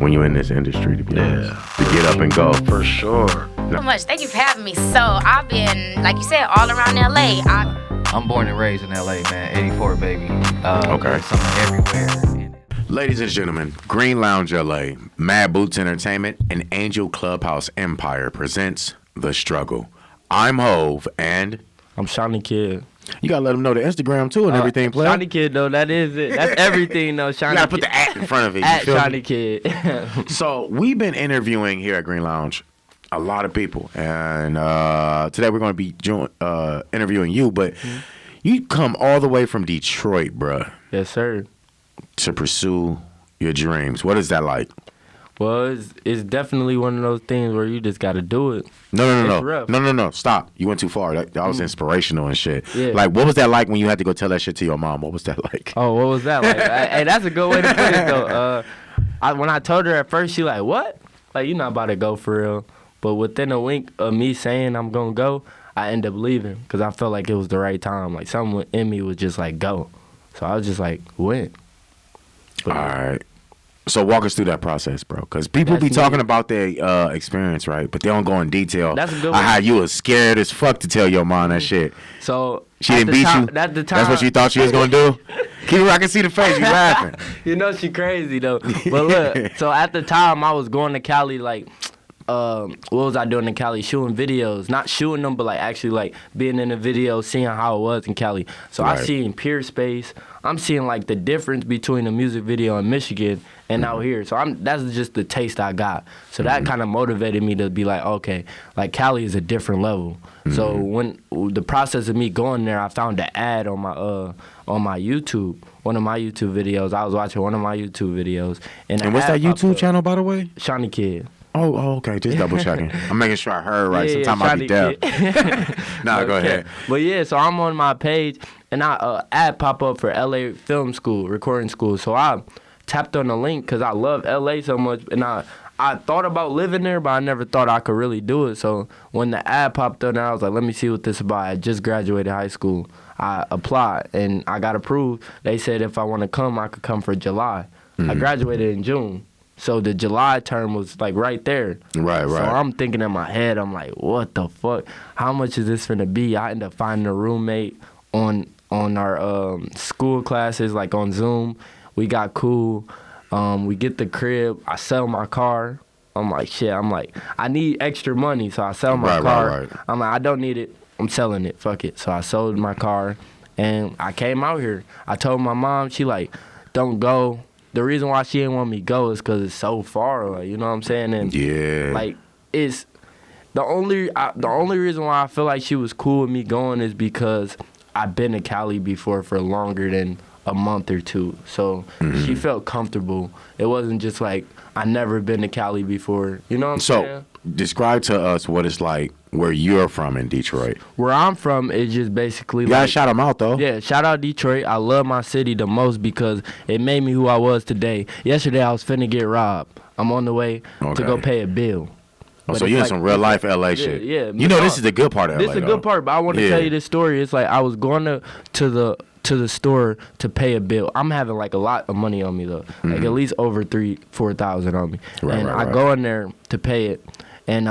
when you're in this industry, to be honest. To get up and go. For sure. So much. Thank you for having me. So I've been, like you said, all around LA. I'm born and raised in LA, man. 84, baby. Okay. Something everywhere. Ladies and gentlemen, Green Lounge LA, Mad Boots Entertainment, and Angel Clubhouse Empire presents The Struggle. I'm Hove, and I'm Shauny Kid. You gotta let them know the Instagram too and everything, play. Shauny Kid, though, that is it. That's everything, though. Shauny You gotta put the at in front of it. You at feel Shauny me? Kid. So we've been interviewing here at Green Lounge a lot of people, and today we're going to be interviewing you. But you come all the way from Detroit, bruh, Yes, sir. to pursue your dreams. What is that like? Well, it's definitely one of those things where you just got to do it. No. It's rough. No. Stop. You went too far. That was inspirational and shit. Yeah. Like, what was that like when you had to go tell that shit to your mom? What was that like? Oh, what was that like? Hey, that's a good way to put it, though. When I told her at first, she like, what? Like, you're not about to go for real. But within a wink of me saying I'm going to go, I ended up leaving because I felt like it was the right time. Like, something in me was just like, go. So I was just like, went. All right. So walk us through that process, bro. Because people be talking about their experience, right? But they don't go in detail. That's a good on one. how you was scared as fuck to tell your mom that shit. So She didn't beat you? At the time, That's what you thought she was going to do? Keep I can see the face. You laughing. You know she crazy though. But look, so at the time I was going to Cali like, what was I doing in Cali? Shooting videos. Not shooting them, but like actually like being in the video, seeing how it was in Cali. So Right. I seen Peer Space. I'm seeing like the difference between a music video in Michigan and out here. So that's just the taste I got. So that kind of motivated me to be like, okay, like Cali is a different level. So when the process of me going there, I found an ad on my YouTube, one of my YouTube videos. I was watching one of my YouTube videos, and what's that ad popped YouTube up. channel, by the way? Shawnee Kid. Oh, okay. Just double checking. I'm making sure I heard right. Yeah, Sometimes I'll be deaf. Shawnee Nah, go ahead. But yeah, so I'm on my page, and I ad pop up for LA Film School, recording school. So I tapped on the link because I love LA so much, and I thought about living there, but I never thought I could really do it. So when the ad popped up, I was like, let me see what this is about. I just graduated high school. I applied, and I got approved. They said if I want to come, I could come for July. I graduated in June. So the July term was like right there. Right. So I'm thinking in my head, I'm like, what the fuck? How much is this finna be? I end up finding a roommate on our school classes, like on Zoom. We got cool. We get the crib. I sell my car. I'm like, shit. I need extra money, so I sell my car. Right. I'm like, I don't need it. I'm selling it. Fuck it. So I sold my car, and I came out here. I told my mom. She like, don't go. The reason why she didn't want me to go is because it's so far, like, you know what I'm saying? And Yeah. like, it's the only reason why I feel like she was cool with me going is because I've been to Cali before for longer than a month or two, so she felt comfortable. It wasn't just like I never been to Cali before, you know what I'm saying? So describe to us what it's like where you're from in Detroit. Where I'm from is just basically You gotta like, shout them out, though. yeah, shout out Detroit. I love my city the most because it made me who I was today. Yesterday I was finna get robbed. I'm on the way to go pay a bill. Oh, But so it's you're in like- some real life LA shit. yeah. You know this is the good part of LA. This is the good part, but I want to Yeah. tell you this story. It's like I was going to the store to pay a bill. I'm having like a lot of money on me though, like at least over 3,000-4,000 on me. Right, I right. go in there to pay it, and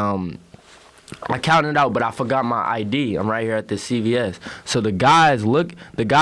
I counted out, but I forgot my ID. I'm right here at the CVS. So the guy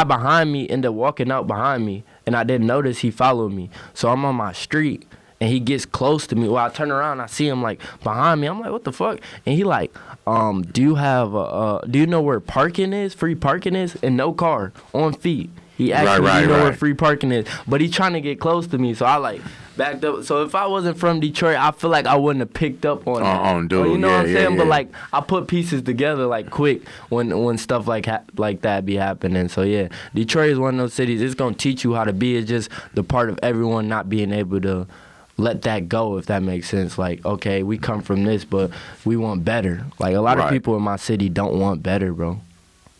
behind me ended up walking out behind me, and I didn't notice he followed me. So I'm on my street, and he gets close to me. Well, I turn around, I see him like behind me. I'm like, what the fuck? And he like, do you know where parking is? Free parking is? And no car, on feet. He asked me, do you know where free parking is? But he's trying to get close to me, so I like backed up. So if I wasn't from Detroit, I feel like I wouldn't have picked up on that. Dude, you know what I'm saying? yeah. But like I put pieces together like quick when stuff like that be happening. So yeah, Detroit is one of those cities. It's gonna teach you how to be. It's just the part of everyone not being able to let that go, if that makes sense. Like, okay, we come from this, but we want better. Like a lot of people in my city don't want better, bro.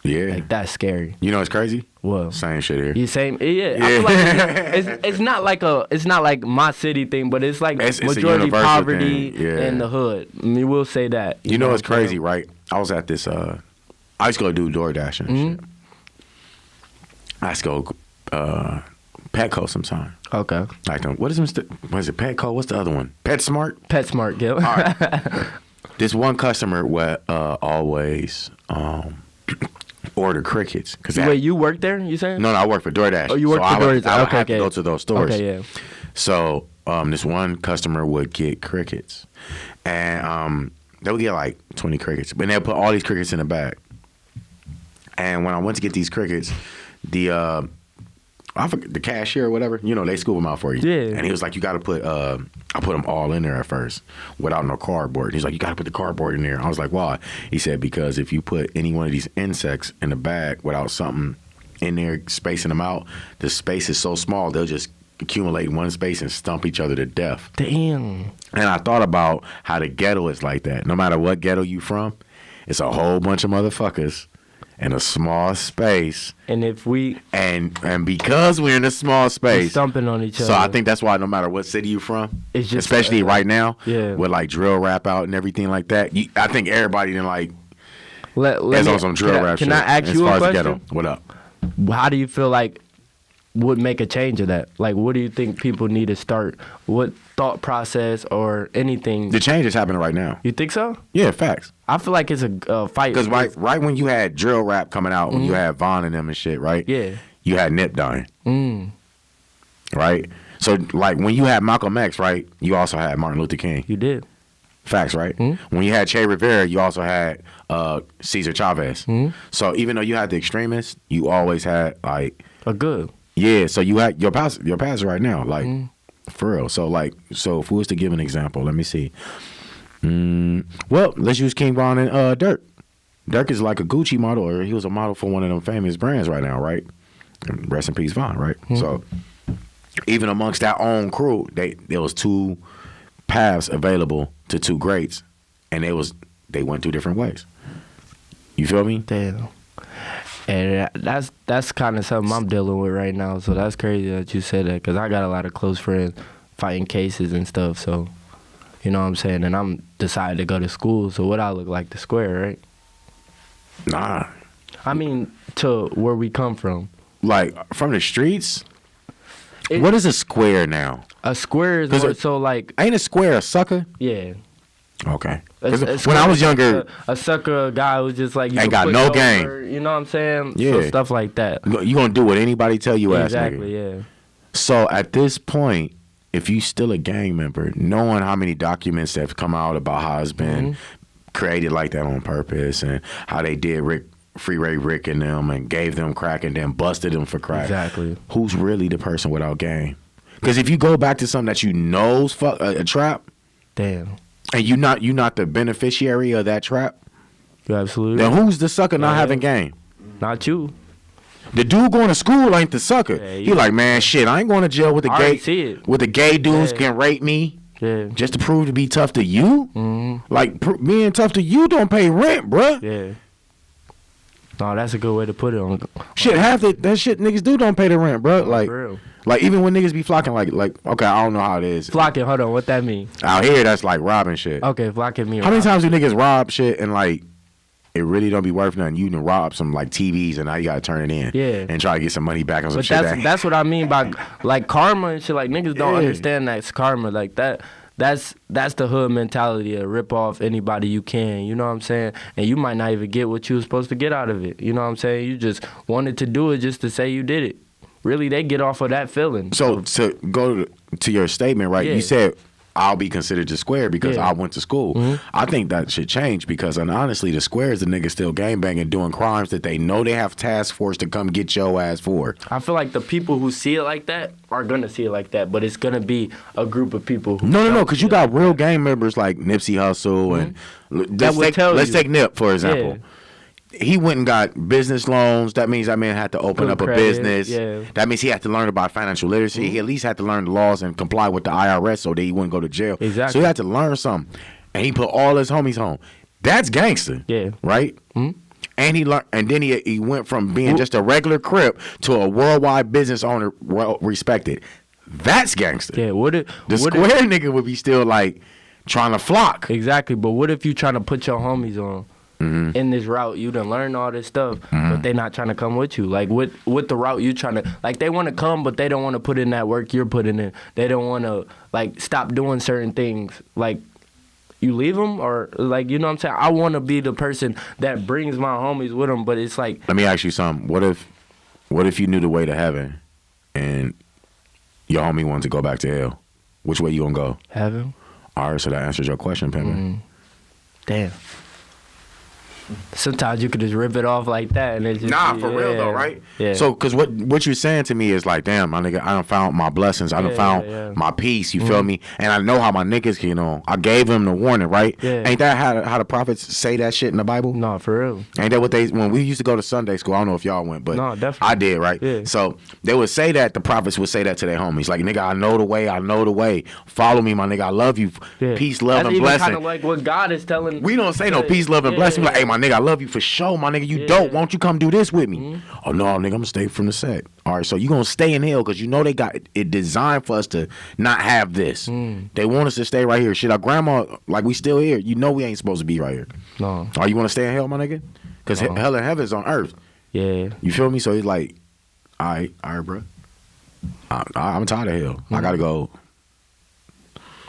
Yeah. Like that's scary. You know what's crazy? What? Same shit here. You same? Yeah. I feel like it's not like my city thing, but it's like It's a majority universal poverty thing. Yeah. in the hood. I mean, we'll say that. You know what's what I'm crazy, saying? right? I was at this, I used to go do DoorDash and shit. I used to go Petco sometimes. Okay. Like what is Petco? What's the other one? PetSmart. PetSmart, yeah. All right. This one customer would always order crickets. Wait, you work there? You saying? No, I work for DoorDash. Oh, you work for DoorDash. I would Okay, have to okay. go to those stores. Okay, yeah. So this one customer would get crickets, and they would get like 20 crickets, but they'll put all these crickets in a bag. And when I went to get these crickets, I forget, the cashier or whatever, they scoop them out for you. Yeah. And he was like, you got to put, I put them all in there at first without no cardboard. He's like, you got to put the cardboard in there. I was like, why? He said, because if you put any one of these insects in the bag without something in there spacing them out, the space is so small, they'll just accumulate in one space and stump each other to death. Damn. And I thought about how the ghetto is like that. No matter what ghetto you from, it's a whole bunch of motherfuckers in a small space. And if we and because we're in a small space, stumping on each other. So I think that's why no matter what city you from, it's just, especially right now, yeah, with like drill rap out and everything like that, I think everybody didn't like is on some drill rap shit. Can I ask as you far a as question? the ghetto. What up? How do you feel like would make a change of that? Like, what do you think people need to start? What thought process or anything? The change is happening right now. You think so? Yeah, facts. I feel like it's a fight. Because right when you had drill rap coming out, when you had Von and them and shit, right? Yeah. You had Nip dying. Right? So, like, when you had Malcolm X, right, you also had Martin Luther King. You did. Facts, right? When you had Che Rivera, you also had Cesar Chavez. So even though you had the extremists, you always had, like... A good. Yeah, so you had your pastor right now, like, for real. So, like, if we was to give an example, let me see. Well, let's use King Von and Dirk. Dirk is like a Gucci model, or he was a model for one of them famous brands right now, right? And rest in peace, Von, right? So even amongst that own crew, there was two paths available to two greats, and they went two different ways. You feel me? Damn. And that's kind of something I'm dealing with right now. So that's crazy that you said that, because I got a lot of close friends fighting cases and stuff. So, you know what I'm saying? And I'm decided to go to school. So what I look like, the square, right? Nah. I mean, to where we come from. Like, from the streets? What is a square now? A square is more so like... Ain't a square a sucker? Yeah. Okay. When I was younger... A sucker, a guy who's just like... ain't got no game. You know what I'm saying? Yeah. So stuff like that. You gonna do what anybody tell you, ass nigga. Exactly, yeah. So at this point, if you still a gang member, knowing how many documents that have come out about how it's been created like that on purpose, and how they did Freeway Rick and them, and gave them crack and then busted them for crack. Exactly. Who's really the person without game? Because if you go back to something that you know's a trap, damn, and you not the beneficiary of that trap, you absolutely. then who's the sucker not having game? Not you. The dude going to school ain't the sucker. Yeah, he like, man, shit, I ain't going to jail with the gay dudes can rape me. Yeah. Just to prove to be tough to you? Like, being tough to you don't pay rent, bruh. Yeah. No, that's a good way to put it on. Shit, half that shit niggas don't pay the rent, bruh. For real. Like, even when niggas be flocking, like, okay, I don't know how it is. Flocking, hold on, what that mean? Out here, that's like robbing shit. Okay, flocking mean How many times do niggas rob shit and, like, it really don't be worth nothing? You can rob some, like, TVs and now you gotta turn it in. Yeah. And try to get some money back on some but shit. that's what I mean by, like, karma and shit. Like, niggas don't understand that's karma. Like, that's the hood mentality of rip off anybody you can, you know what I'm saying? And you might not even get what you were supposed to get out of it, you know what I'm saying? You just wanted to do it just to say you did it. Really, they get off of that feeling. So to go to your statement, right? Yeah. You said I'll be considered the square because I went to school. I think that should change because, and honestly, the square is the niggas still gangbanging, doing crimes that they know they have task force to come get your ass for. I feel like the people who see it like that are gonna see it like that, but it's gonna be a group of people who No, because you got real gang members like Nipsey Hussle and let's take Nip for example. Yeah. He went and got business loans. That means that man had to open up a business. Yeah. That means he had to learn about financial literacy. He at least had to learn the laws and comply with the IRS so that he wouldn't go to jail. Exactly. So he had to learn something. And he put all his homies home. That's gangster. Yeah. Right? And he learned, and then he went from being just a regular Crip to a worldwide business owner, well respected. That's gangster. Yeah, The square nigga would be still like trying to flock. Exactly, but what if you trying to put your homies on? in this route. You done learn all this stuff, but they not trying to come with you. Like with the route you trying to, like they want to come, but they don't want to put in that work you're putting in. They don't want to like stop doing certain things. Like you leave them, or like, you know what I'm saying? I want to be the person that brings my homies with them, but it's like. Let me ask you something. What if you knew the way to heaven, and your homie wanted to go back to hell? Which way you gonna go? Heaven. All right, so that answers your question, Pimpin'. Damn. Sometimes you could just rip it off like that, and it's just for real though, right? Yeah. So, cause what you're saying to me is like, damn, my nigga, I done found my blessings. I done found my peace. You feel me? And I know how my niggas, I gave them the warning, right? Yeah. Ain't that how the prophets say that shit in the Bible? No, for real. Ain't that what when we used to go to Sunday school? I don't know if y'all went, but No, definitely. I did, right? Yeah. So they would say that, the prophets would say that to their homies, like, nigga, I know the way. Follow me, my nigga. I love you. Yeah. Peace, love, That's and even blessing. kind of like what God is telling. We don't say no peace, love, and blessing. We like, hey, my nigga, I love you for sure, my nigga. You dope. Won't you come do this with me? Oh no, nigga, I'm gonna stay from the set. All right, so you gonna stay in hell because you know they got it designed for us to not have this. They want us to stay right here. Shit, our grandma, like, we still here. You know we ain't supposed to be right here. No. Are you want to stay in hell, my nigga? Because hell and heaven is on earth. Yeah. You feel me? So he's like, all right, bro. I'm tired of hell. I gotta go.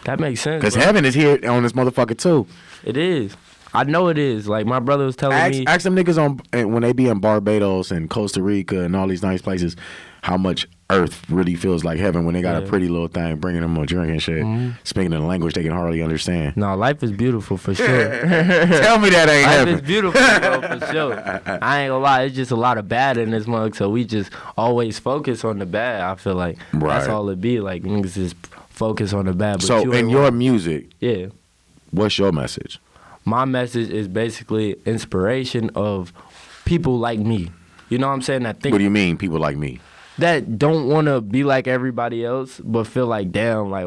That makes sense. Because bro. heaven is here on this motherfucker too. It is. I know it is. Like, my brother was telling me. Ask them niggas when they be in Barbados and Costa Rica and all these nice places, how much earth really feels like heaven when they got a pretty little thing bringing them a drink and shit, speaking in a language they can hardly understand. No, life is beautiful for sure. Tell me that ain't Life heaven. is beautiful, bro, for sure. I ain't gonna lie, it's just a lot of bad in this mug, so we just always focus on the bad. I feel like that's all it be. Like, niggas just focus on the bad. But So in your music, what's your message? My message is basically inspiration of people like me. You know what I'm saying? What do you mean, people like me? That don't want to be like everybody else, but feel like, damn, like,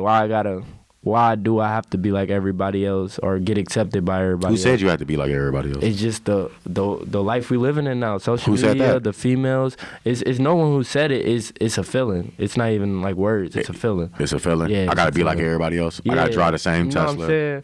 why do I have to be like everybody else or get accepted by everybody else? Who said you had to be like everybody else? It's just the life we living in now. Social Who said media, that? the females. It's no one who said it. It's a feeling. It's not even like words. It's a feeling. It's a feeling. Yeah, I gotta it's a be like feeling. everybody else. I gotta drive the same you know Tesla. What I'm saying?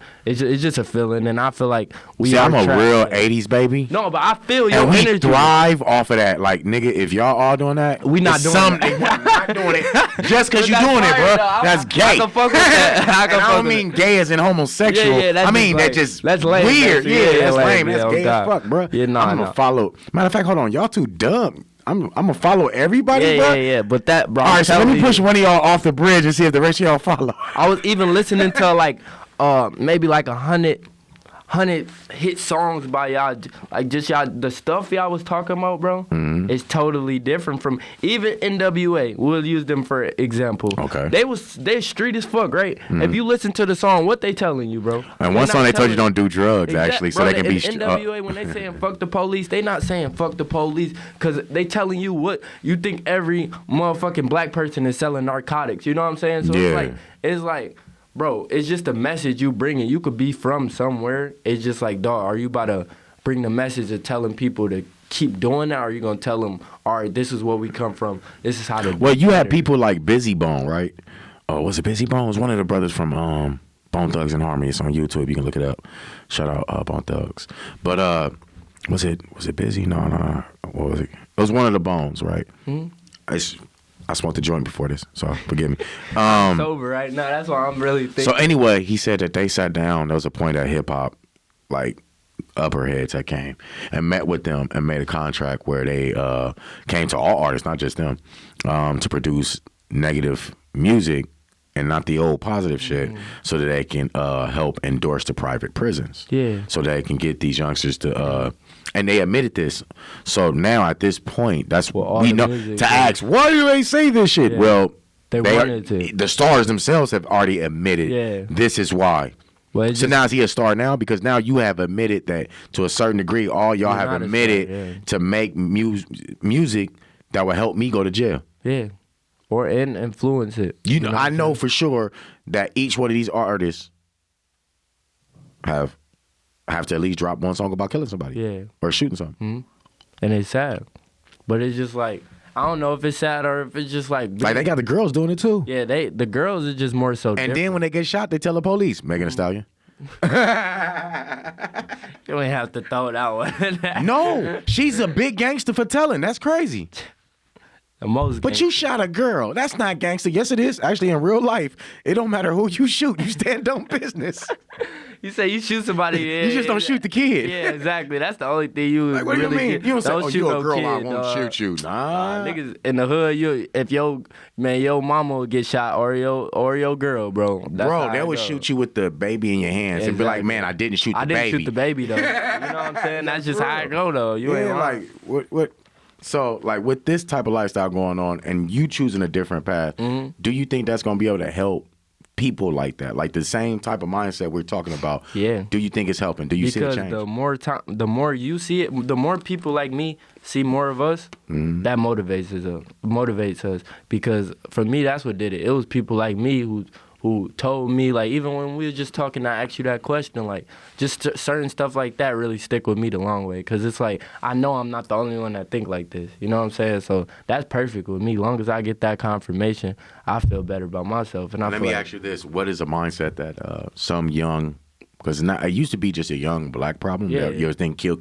It's just a feeling, and I feel like we. See, are I'm a trapped. real '80s baby. No, but I feel your And we energy. thrive off of that. Like, nigga, if y'all all doing that, We not it's doing something. that. I'm not doing it just because But you that's doing it, fire, bro. though. That's gay. I can fuck with that. I can And I fuck don't with mean gay as in homosexual. Yeah, that's I mean just that just that's lame, weird. basically. Yeah, Yeah, that's lame. lame. That's Yeah, gay oh as God. fuck, bro. Yeah, nah, I'm gonna follow. Matter of fact, hold on, y'all too dumb. I'm gonna follow everybody, bro. Yeah. But that, bro. All right, so let I'm me telling push you, one of y'all off the bridge and see if the rest of y'all follow. I was even listening to like maybe like 100 hit songs by y'all, like just y'all, the stuff y'all was talking about, bro, is totally different from even NWA. We'll use them for example. Okay. They street as fuck, right? If you listen to the song, what they telling you, bro? And one song they told you don't do drugs, Exact- actually, so bro, they can be. in NWA when they saying fuck the police, they not saying fuck the police because they telling you what you think every motherfucking black person is selling narcotics. You know what I'm saying? So Yeah. it's like, bro, it's just a message you bringing. You could be from somewhere. It's just like, dog, are you about to bring the message of telling people to keep doing that, or are you gonna tell them, all right, this is where we come from. This is how to. Well, you had people like Busy Bone, right? Oh, was it Busy Bone? It was one of the brothers from Bone Thugs and Harmony. It's on YouTube. You can look it up. Shout out Bone Thugs. But was it Busy? No. What was it? It was one of the Bones, right? I smoked the joint before this, so forgive me. Sober right now. That's why I'm really thinking. So anyway, he said that they sat down. There was a point at hip hop, like upper heads that came and met with them and made a contract where they came to all artists, not just them, to produce negative music and not the old positive shit, so that they can help endorse the private prisons. Yeah. So they can get these youngsters to. And they admitted this. So now at this point, that's Well, what all we the know. music, To yeah. ask, why do they say this shit? Yeah. Well, They wanted to. The stars themselves have already admitted. Yeah. This is why. Well, it's So just- now is he a star now? Because now you have admitted that to a certain degree, all y'all You're have not a admitted star, yeah. to make music that will help me go to jail. Yeah. Or influence it. You know, what I I'm know saying? for sure that each one of these artists have to at least drop one song about killing somebody. Yeah. Or shooting something. And it's sad. But it's just like, I don't know if it's sad or if it's just like. Like they got the girls doing it too. Yeah, the girls are just more so And different. then when they get shot, they tell the police, Megan Thee Stallion. You ain't have to throw that one. No, she's a big gangster for telling. That's crazy. The most But you shot a girl. That's not gangster. Yes, it is. Actually, in real life, it don't matter who you shoot. You stand on business. You say you shoot somebody. You just don't shoot the kid. Yeah, exactly. That's the only thing you Like, what really do you mean? Get. You don't say, oh, shoot you a no girl, kid, I won't dog. shoot you. Nah. Niggas in the hood, if your mama will get shot or your girl, bro. That's how Bro, they it would go. shoot you with the baby in your hands and be like, Exactly. man, I didn't shoot the I baby. didn't shoot the baby though. You know what I'm saying? That's just how it go though. You ain't Yeah, lying. like what? So, like with this type of lifestyle going on, and you choosing a different path, do you think that's gonna be able to help people like that, like the same type of mindset we're talking about? Yeah. Do you think it's helping? Do you see a Because change? the more you see it, the more people like me see more of us. That motivates us. Because for me, that's what did it. It was people like me who told me, like, even when we were just talking, I asked you that question, like, just certain stuff like that really stick with me the long way. Because it's like, I know I'm not the only one that think like this. You know what I'm saying? So that's perfect with me. Long as I get that confirmation, I feel better about myself. And Let me ask you this: what is a mindset that some young, because it used to be just a young black problem. Yeah, that you yeah. think kill.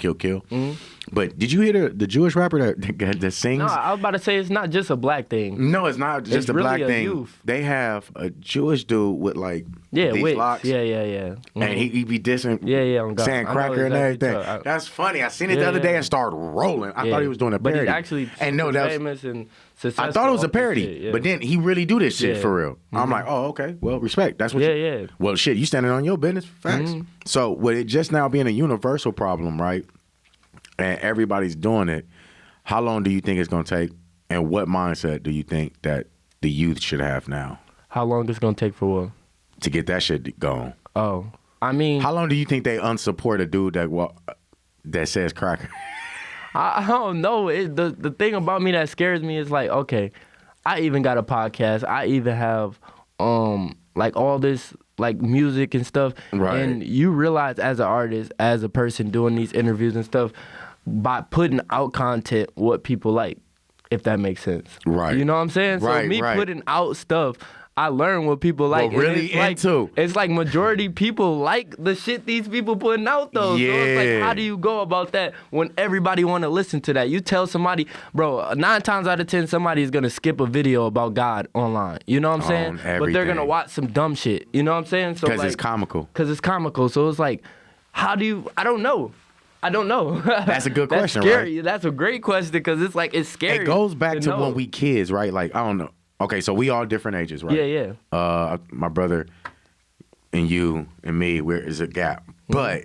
But did you hear the Jewish rapper that sings? No, I was about to say it's not just a black thing. No, it's not just It's a really black a thing. youth. They have a Jewish dude with like Yeah, these wigs. locks. Yeah. And he be dissing, Yeah, on God. saying I know cracker and exactly everything. what That's funny. I seen it the Yeah, other day yeah. and started rolling. I Yeah. thought he was doing a But parody. he's actually and no, that was, famous and successful. I thought it was a off this parody, shit, yeah. but then he really do this shit Yeah. for real. I'm like, oh, okay. Well, respect. That's what. Yeah, you, yeah. Well, shit, you standing on your business. Facts. So with it just now being a universal problem, right? And everybody's doing it. How long do you think it's gonna take? And what mindset do you think that the youth should have now How long it's gonna take for what? to get that shit going? Oh, I mean, How long do you think they unsupport a dude that says cracker? I don't know. The thing about me that scares me is like, okay, I even got a podcast. I even have like all this like music and stuff. Right. And you realize as an artist, as a person doing these interviews and stuff, by putting out content what people like, if that makes sense. Right. You know what I'm saying? Right, so me right. putting out stuff, I learn what people like. Well, and really it's like, into. It's like majority people like the shit these people putting out though. So it's Yeah. like, how do you go about that when everybody want to listen to that? You tell somebody, bro, 9 times out of 10, somebody is gonna skip a video about God online. You know what I'm saying? But they're everything. gonna watch some dumb shit. You know what I'm saying? So Because like, it's comical. Because it's comical. So it's like, how do you? I don't know. That's a good question, scary. right? That's a great question because it's like it's scary. It goes back to know. when we kids, right? Like, I don't know. Okay, so we all different ages, right? Yeah, yeah. My brother and you and me, is a gap. But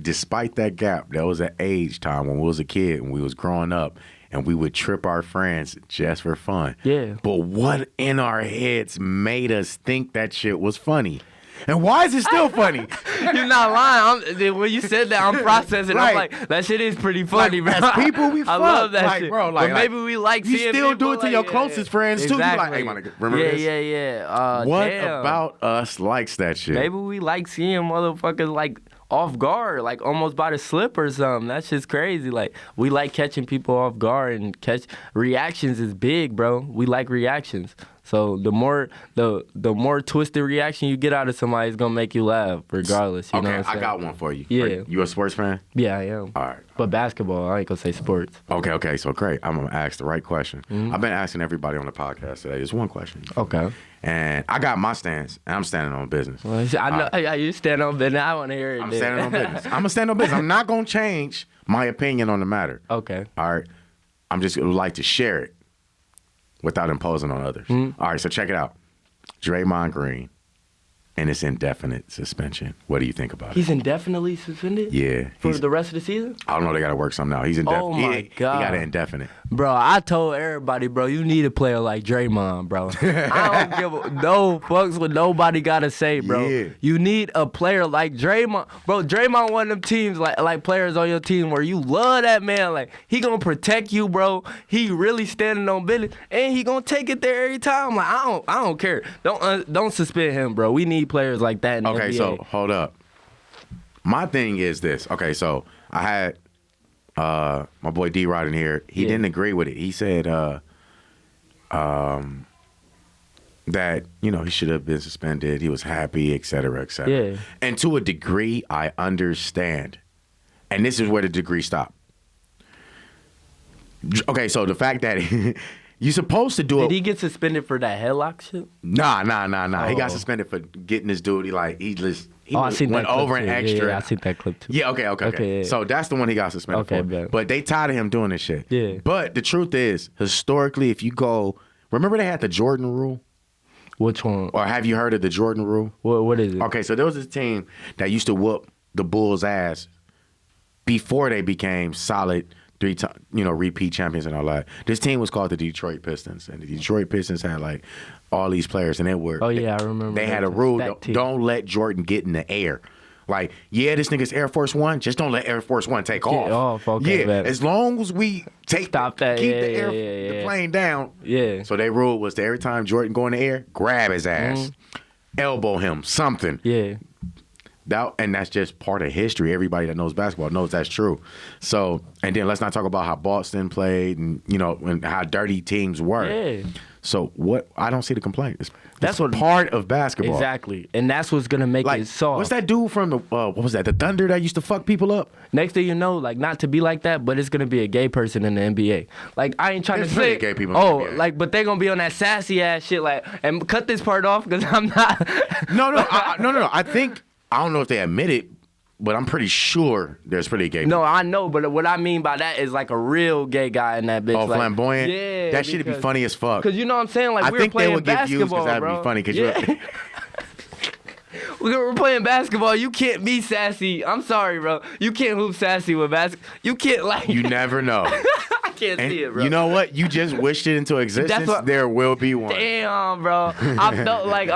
despite that gap, there was an age time when we was a kid and we was growing up and we would trip our friends just for fun. Yeah. But what in our heads made us think that shit was funny? And why is it still funny? You're not lying. When you said that, I'm processing. Right. I'm like, that shit is pretty funny, Like, bro. as people, we I fuck. love that Like, shit. bro, like- but maybe we like you seeing still people do it to like, your closest friends, too. You like, hey, man, remember yeah, this? Yeah. What Damn. about us likes that shit? Maybe we like seeing motherfuckers like off guard, like almost by the slip or something. That shit's crazy. Like, we like catching people off guard and catch reactions is big, bro. We like reactions. So the more twisted reaction you get out of somebody is gonna make you laugh, regardless. You know Okay, what I'm I saying? got one for you. Yeah. You a sports fan? Yeah, I am. All right. But basketball, I ain't gonna say sports. Okay, so great. I'm going to ask the right question. I've been asking everybody on the podcast today. It's one question. Okay. And I got my stance, and I'm standing on business. Well, I know you stand on business. I want to hear it. I'm then. standing on business. I'm going to stand on business. I'm not going to change my opinion on the matter. Okay. All right? I'm just going to like to share it without imposing on others. All right, so check it out. Draymond Green, and it's indefinite suspension. What do you think about it? He's indefinitely suspended? Yeah. For the rest of the season? I don't know. They got to work something out. He's indefinite. Oh, my He God. got an indefinite. Bro, I told everybody, bro, you need a player like Draymond, bro. I don't give no fucks what nobody got to say, bro. Yeah. You need a player like Draymond. Bro, Draymond one of them teams, like players on your team where you love that man. Like, he going to protect you, bro. He really standing on business, and he going to take it there every time. Like, I don't care. Don't suspend him, bro. We need players like that in the Okay, NBA. so hold up. My thing is this. Okay, so I had my boy D-Rod in here. He Yeah. didn't agree with it. He said that, you know, he should have been suspended. He was happy, et cetera, et cetera. Yeah. And to a degree, I understand. And this is where the degree stopped. Okay, so the fact that you're supposed to do it. Did he get suspended for that headlock shit? Nah. He got Oh. suspended for getting his dude. He I seen went that clip over too. an extra. Yeah, I seen that clip too. Yeah, okay. yeah. So that's the one he got suspended Okay, for. bet. But they tired of him doing this shit. Yeah. But the truth is, historically, if you go, remember they had the Jordan rule? Which one? Or have you heard of the Jordan rule? What is it? Okay, so there was this team that used to whoop the Bulls' ass before they became solid three-time, repeat champions and all that. This team was called the Detroit Pistons, and the Detroit Pistons had like all these players, and they were. Oh yeah, I remember. They had that a rule: that team. don't let Jordan get in the air. Like, yeah, this nigga's Air Force One. Just don't let Air Force One take off. Okay, yeah, bet. as long as we Stop that. keep Yeah, the plane down. Yeah. So their rule was that every time Jordan go in the air, grab his ass, elbow him, something. Yeah. And that's just part of history. Everybody that knows basketball knows that's true. So, and then let's not talk about how Boston played and, and how dirty teams were. Yeah. So I don't see the complaint. That's what part of basketball. Exactly. And that's what's going to make Like, it soft. what's that dude from the, what was that, the Thunder that used to fuck people up? Next thing you know, like, not to be like that, but it's going to be a gay person in the NBA. Like, I ain't trying There's to plenty say. of gay people in the NBA. Like, but they going to be on that sassy ass shit, like, and cut this part off because I'm not. No. I think, I don't know if they admit it, but I'm pretty sure there's pretty gay people. No, I know, but what I mean by that is like a real gay guy in that bitch. Oh, like, flamboyant? Yeah. That shit'd be funny as fuck. Because you know what I'm saying? Like, I we think were they playing would get views basketball, because that'd bro. be funny. Cause Yeah. We were playing basketball. You can't be sassy. I'm sorry, bro. You can't hoop sassy with basketball. You can't, like. You never know. I can't And see it, bro. you know what? You just wished it into existence. what- There will be one. Damn, bro. I felt like,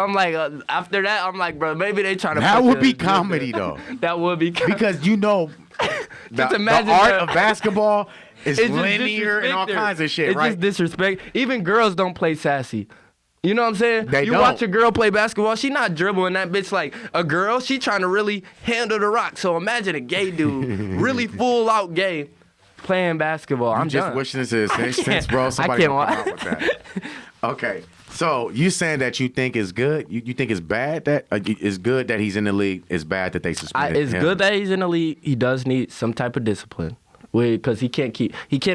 after that, I'm like, bro, maybe they trying to. That push would it be as good. comedy, though. That would be comedy. Because the imagine art that- of basketball is It's just linear and all disrespect kinds of shit, It's right? just disrespect. Even girls don't play sassy. You know what I'm saying? They you don't. watch a girl play basketball, she not dribbling that bitch like a girl. She trying to really handle the rock. So imagine a gay dude, really full out gay, playing basketball. I'm just done. wishing this is existence, bro. Somebody can't gonna come out with that. Okay. So you saying that you think it's good? You think it's bad that it's good that he's in the league? It's bad that they suspended It's him? good that he's in the league. He does need some type of discipline. Because he can't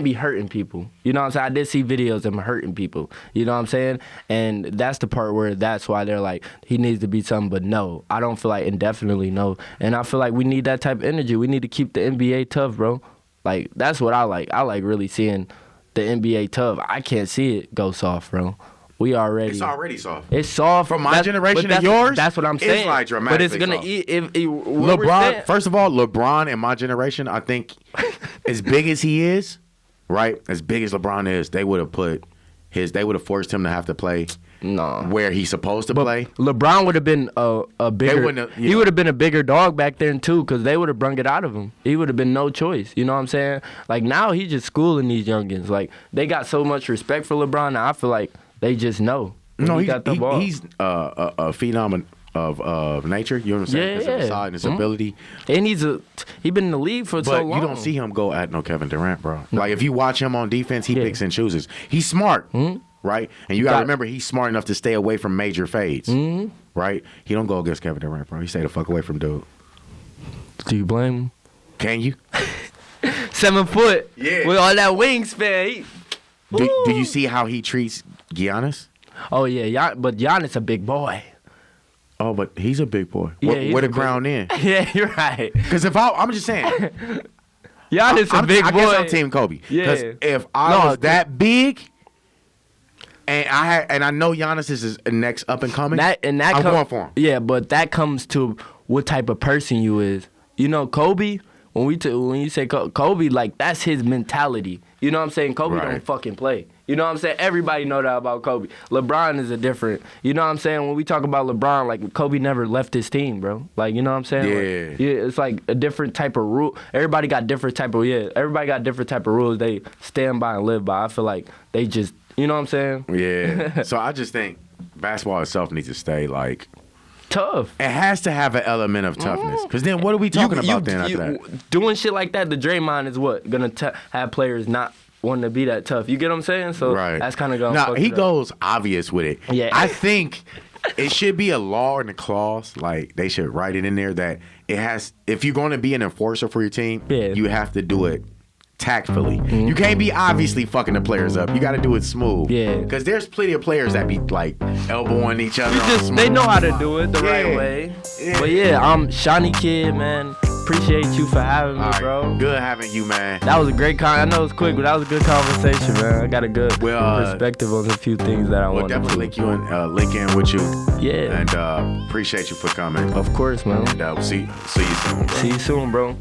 be hurting people. You know what I'm saying? I did see videos of him hurting people. You know what I'm saying? And that's the part where that's why they're like, he needs to be something, but no. I don't feel like indefinitely no. And I feel like we need that type of energy. We need to keep the NBA tough, bro. Like, that's what I like. I like really seeing the NBA tough. I can't see it go soft, bro. We already. It's already soft. It's soft. From my generation to yours, That's what I'm saying. it's like But it's dramatically gonna soft. eat if what we're LeBron, saying- first of all, LeBron in my generation, I think, as big as he is, right? As big as LeBron is, they would have forced him to have to play No. where he's supposed to play. LeBron would have been a bigger. wouldn't have- He would have been a bigger dog back then too, because they would have brung it out of him. He would have been no choice. You know what I'm saying? Like now, he's just schooling these youngins. Like they got so much respect for LeBron. Now I feel like they just know. when No, he got the ball. he's a phenom of nature. You know what I'm saying? Yeah, Because of his yeah. side and his ability. and he been in the league for so But long. you don't see him go at no Kevin Durant, bro. Like if you watch him on defense, he Yeah. picks and chooses. He's smart, right? And you got to Got- remember, he's smart enough to stay away from major fades, right? He don't go against Kevin Durant, bro. He stay the fuck away from dude. Do you blame him? Can you? 7 foot. Yeah. With all that wingspan. Do you see how he treats Giannis? Oh yeah, but Giannis a big boy. Oh, but he's a big boy. Yeah, Where he's the a big- crown in? Yeah, you're right. Because I'm just saying, Giannis a big I boy. guess I'm Team Kobe. Because Yeah. if I was that big, and I know Giannis is his next up and coming, I'm going for him. Yeah, but that comes to what type of person you is. You know, Kobe. When you say Kobe, like that's his mentality. You know what I'm saying? Kobe Right. don't fucking play. You know what I'm saying? Everybody know that about Kobe. LeBron is a different. You know what I'm saying? When we talk about LeBron, like Kobe never left his team, bro. Like you know what I'm saying? Yeah. Like, it's like a different type of rule. Everybody got different type of rules they stand by and live by. I feel like they just, you know what I'm saying? Yeah. So I just think basketball itself needs to stay like. Tough. It has to have an element of toughness. Because then what are we talking about then after that? Doing shit like that, the Draymond is what? Gonna have players not wanting to be that tough. You get what I'm saying? So that's kind of going. Nah, he goes obvious with it. Yeah. I think it should be a law in the clause. Like they should write it in there that it has. If you're going to be an enforcer for your team, you have to do it tactfully. You can't be obviously fucking the players up. You got to do it smooth. Yeah. Because there's plenty of players that be like elbowing each other. They know how to do it the right way. Yeah. But yeah, I'm Shauny Kid, man. Appreciate you for having me, bro. Good having you, man. That was a great I know it's quick, but that was a good conversation, man. I got a good perspective on a few things that I want to definitely link in with you. Yeah. And appreciate you for coming. Of course, man. And we'll see you soon. See you soon, bro.